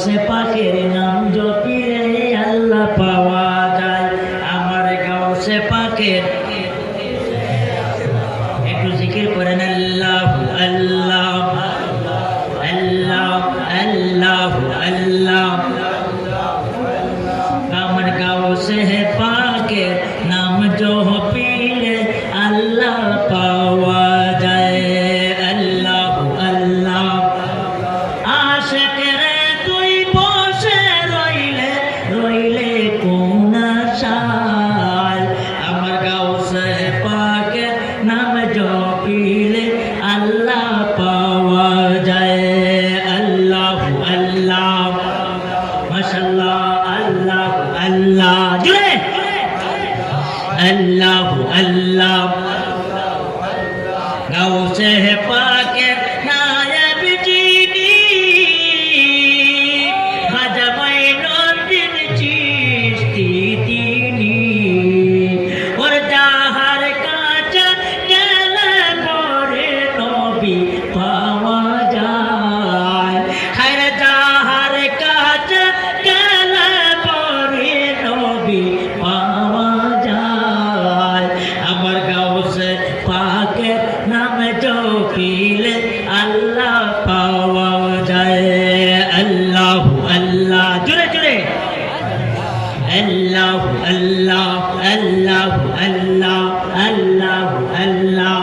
গাউসে পাকের নাম জপিলে আল্লাহ পাওয়া যায়। আমার গাউসে পাকের একটু জিকির করেন আল্লাহ আল্লাহ আল্লাহ আল্লাহ আল্লাহ। আমার গাউসে পাকের নাম জপিলে আল্লাহ পাওয়া যায়। আল্লাহ আল্লাহ। আশিকের তুই বসে রইলে রইলে কোন আশায়, আমার গাউসে পাকের নাম জপিলে আল্লাহ পাওয়া যায়। আল্লাহ আল্লাহ মাশাআল্লাহ আল্লাহ আল্লাহ জুড়ে আল্লাহ আল্লাহ। গাউসে পাকের নায়েব যিনি খাজা মাইনুদ্দিন চিশতি তিনি, ওর যাহার কাছে গেলে পরে নবী পাওয়া যায়। হায়রে যাহার কাছে গেলে পরে নবী পাওয়া যায়। আমার গাউসে পাকের নাম জপিলে আল্লাহ পাওয়া যায়। আল্লাহ আল্লাহ জুড়ে জুড়ে আল্লাহ আল্লাহ আল্লাহ আল্লাহ আল্লাহ আল্লাহ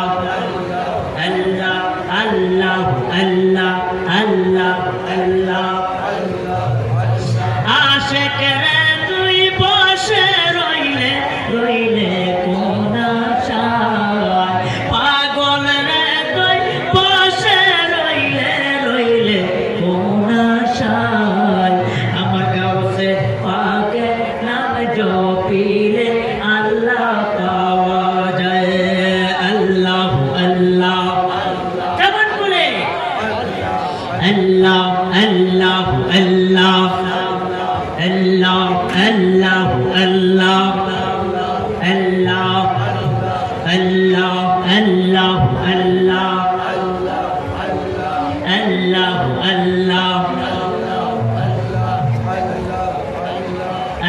আল্লাহ আল্লাহ আল্লাহ আল্লাহ আল্লাহ। আশিকের তুই বসে রইলে রইলে কোন আশায়, পাগল রে তুই বসে রইলে রইলে কোন আশায়। আমার গাউসে পাকের নাম জপিলে আল্লাহ পাওয়া যায়। আল্লাহ আল্লাহ কেমন বলে আল্লাহ আল্লাহ আল্লাহ আল্লাহ আল্লাহ আল্লাহ আল্লাহ আল্লাহ আল্লাহ আল্লাহ আল্লাহ আল্লাহ।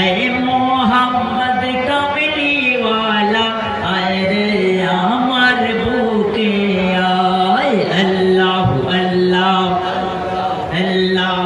আয় মোহাম্মদ কামলিওয়ালা আয় রে আমার বুকে আয়। আল্লাহ আল্লাহ আল্লাহ